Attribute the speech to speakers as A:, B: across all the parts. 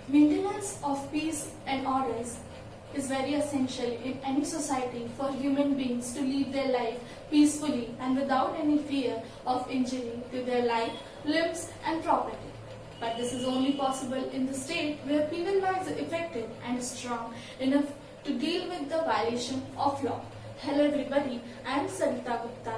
A: Maintenance of peace and orders is very essential in any society for human beings to live their life peacefully and without any fear of injury to their life, limbs and property. But this is only possible in the state where penal law is effective and strong enough to deal with the violation of law. Hello everybody, I am Sarita Gupta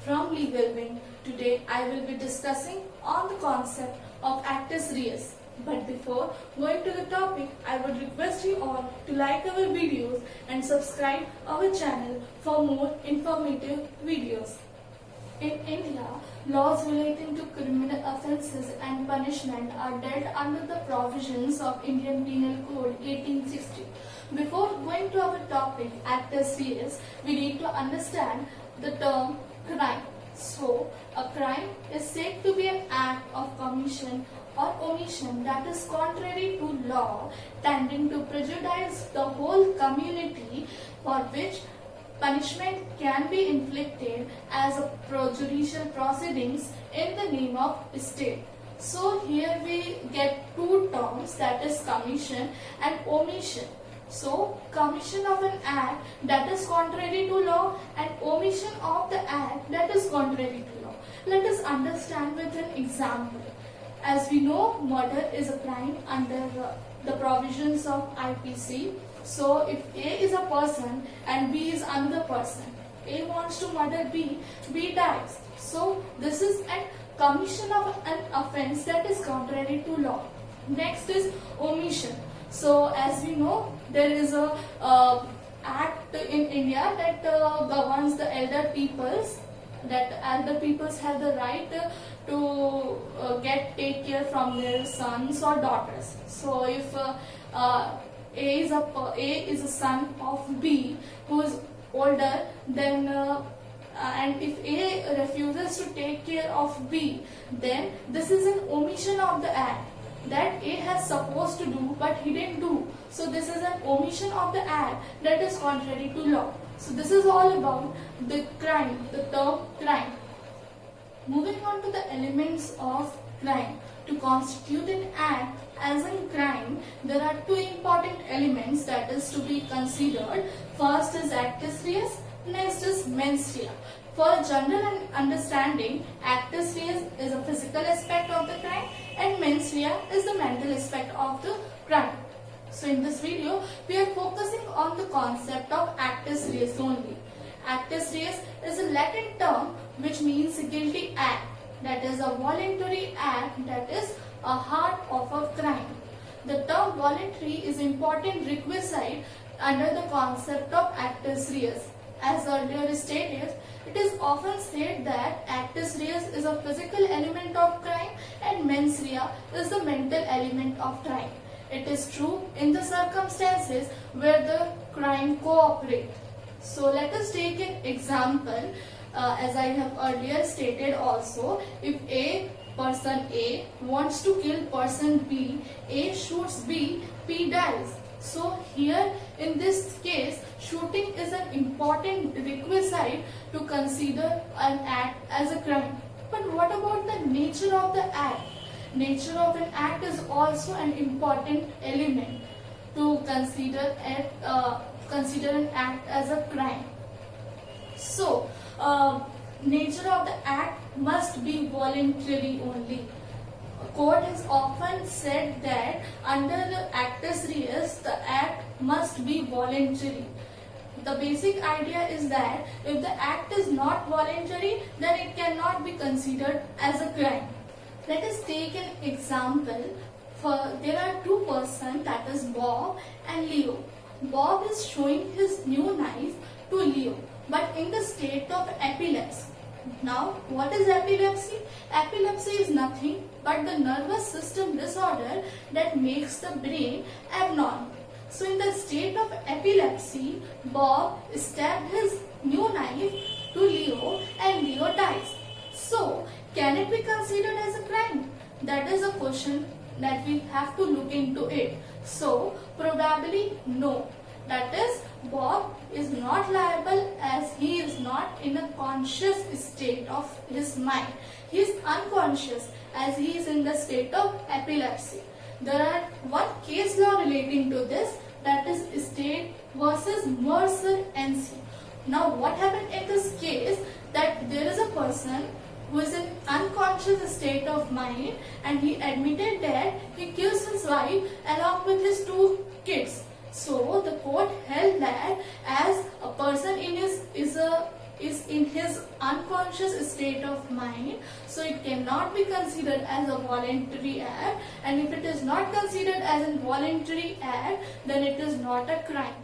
A: from Legal Wing. Today I will be discussing on the concept of actus reus. But before going to the topic, I would request you all to like our videos and subscribe our channel for more informative videos. In India, laws relating to criminal offences and punishment are dealt under the provisions of Indian Penal Code 1860. Before going to our topic, actus reus, we need to understand the term crime. So, a crime is said to be an act of commission or omission that is contrary to law, tending to prejudice the whole community, for which punishment can be inflicted as a judicial proceedings in the name of state. So here we get two terms, that is commission and omission. So commission of an act that is contrary to law and omission of the act that is contrary to law. Let us understand with an example. As we know, murder is a crime under the provisions of IPC. So if A is a person and B is another person, A wants to murder B, B dies. So this is a commission of an offense that is contrary to law. Next is omission. So as we know, there is a act in India that governs the elder peoples, that elder peoples have the right to take care from their sons or daughters. So if A is a son of B who is older, then and if A refuses to take care of B, then this is an omission of the act that A has supposed to do but he didn't do. So this is an omission of the act that is contrary to law. So this is all about the crime, the term crime. Moving on to the elements of crime. To constitute an act as a crime, there are two important elements that is to be considered. First is actus reus, next is mens rea. For general understanding, actus reus is a physical aspect of the crime and mens rea is the mental aspect of the crime. So in this video, we are focusing on the concept of actus reus only. Actus reus is a Latin term which means guilty act, that is a voluntary act that is a heart of a crime. The term voluntary is important requisite under the concept of actus reus. As earlier stated, it is often said that actus reus is a physical element of crime and mens rea is the mental element of crime. It is true in the circumstances where the crime cooperates. So let us take an example. As I have earlier stated also, if person A wants to kill person B, A shoots B, B dies. So here in this case, shooting is an important requisite to consider an act as a crime. But what about the nature of the act? Nature of an act is also an important element to consider an act as a crime. So, nature of the act must be voluntary only. Court has often said that under the actus reus, the act must be voluntary. The basic idea is that if the act is not voluntary, then it cannot be considered as a crime. Let us take an example. There are two persons, that is Bob and Leo. Bob is showing his new knife to Leo, but in the state of epilepsy. Now, what is epilepsy? Epilepsy is nothing but the nervous system disorder that makes the brain abnormal. So, in the state of epilepsy, Bob stabbed his new knife to Leo and Leo dies. So, can it be considered as a crime? That is a question that we have to look into it. So, probably no. That is, Bob is not liable as he is not in a conscious state of his mind. He is unconscious as he is in the state of epilepsy. there are one case law relating to this, that is State versus Mercer NC. Now what happened in this case, that there is a person who is in unconscious state of mind and he admitted that he kills his wife along with his 2 kids. So the court held that as a person is in his unconscious state of mind, so it cannot be considered as a voluntary act, and if it is not considered as a voluntary act, then it is not a crime.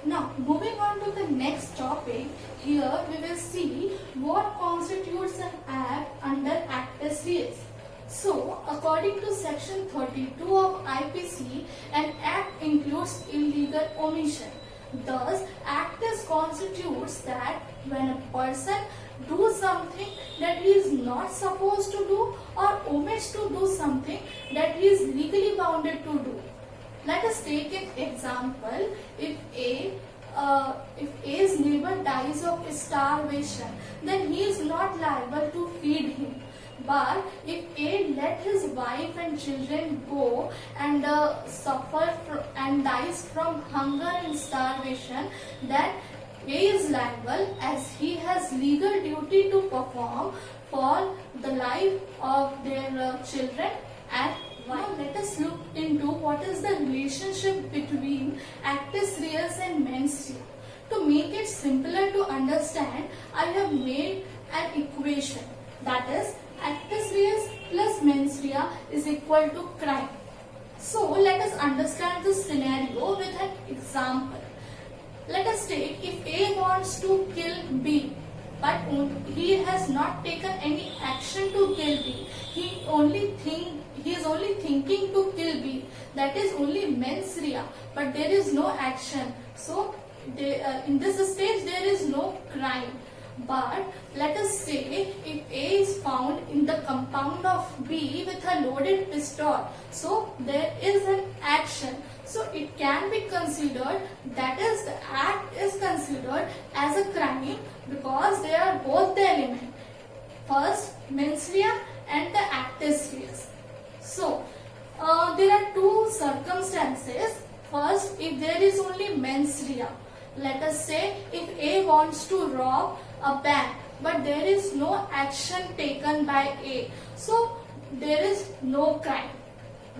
A: Now, moving on to the next topic, here we will see what constitutes an act under Actus Reus. So, according to section 32 of IPC, an act includes illegal omission. Thus, Actus constitutes that when a person does something that he is not supposed to do or omits to do something that he is legally bounded to do. Let us take an example. If A's neighbor dies of starvation, then he is not liable to feed him. But if A let his wife and children go and suffer and dies from hunger and starvation, then A is liable as he has legal duty to perform for the life of their children and wife. Now let us look into what is the relationship between Actus Reus and Mens Rea. To make it simpler to understand, I have made an equation, that is Actus Reus plus Mens Rea is equal to crime. So let us understand this scenario with an example. Let us take, if A wants to kill B, but he has not taken any action to kill B. He is only thinking to kill B. That is only Mens Rea, but there is no action. So in this stage there is no crime. But let us say if A is found in the compound of B with a loaded pistol, so there is an action. So it can be considered, that is the act is considered as a crime because they are both the element. First Mens Rea and the Actus Reus. So there are 2 circumstances. First, if there is only Mens Rea. Let us say if A wants to rob a bank, but there is no action taken by A, so there is no crime.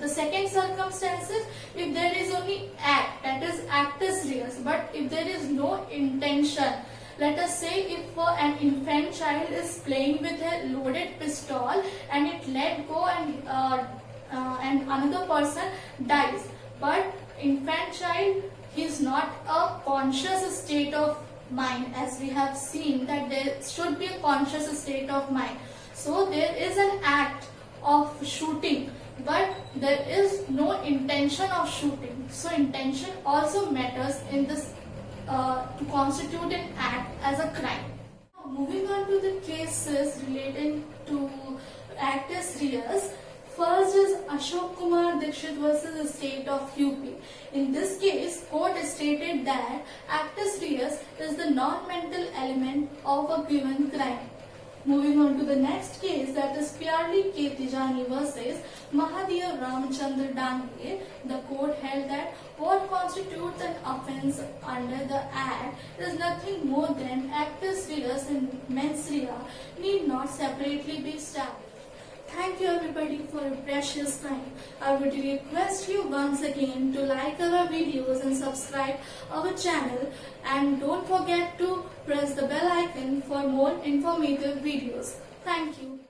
A: The second circumstance is if there is only act, that is Actus Reus, but if there is no intention. Let us say if an infant child is playing with a loaded pistol and it let go and another person dies, but infant child is not a conscious state of mind, as we have seen that there should be a conscious state of mind. So there is an act of shooting, but there is no intention of shooting. So intention also matters in this to constitute an act as a crime. Now, moving on to the cases relating to Actus Reus. First is Ashok Kumar Dixit versus the state of UP. In this case, court stated that Actus Reus is the non-mental element of a given crime. Moving on to the next case, that is Pyarli K. Tijani versus Mahadev Ramchandra Dange. The court held that what constitutes an offence under the Act is nothing more than Actus Reus and Mens Rea need not separately be established. Thank you everybody for your precious time. I would request you once again to like our videos and subscribe our channel, and don't forget to press the bell icon for more informative videos. Thank you.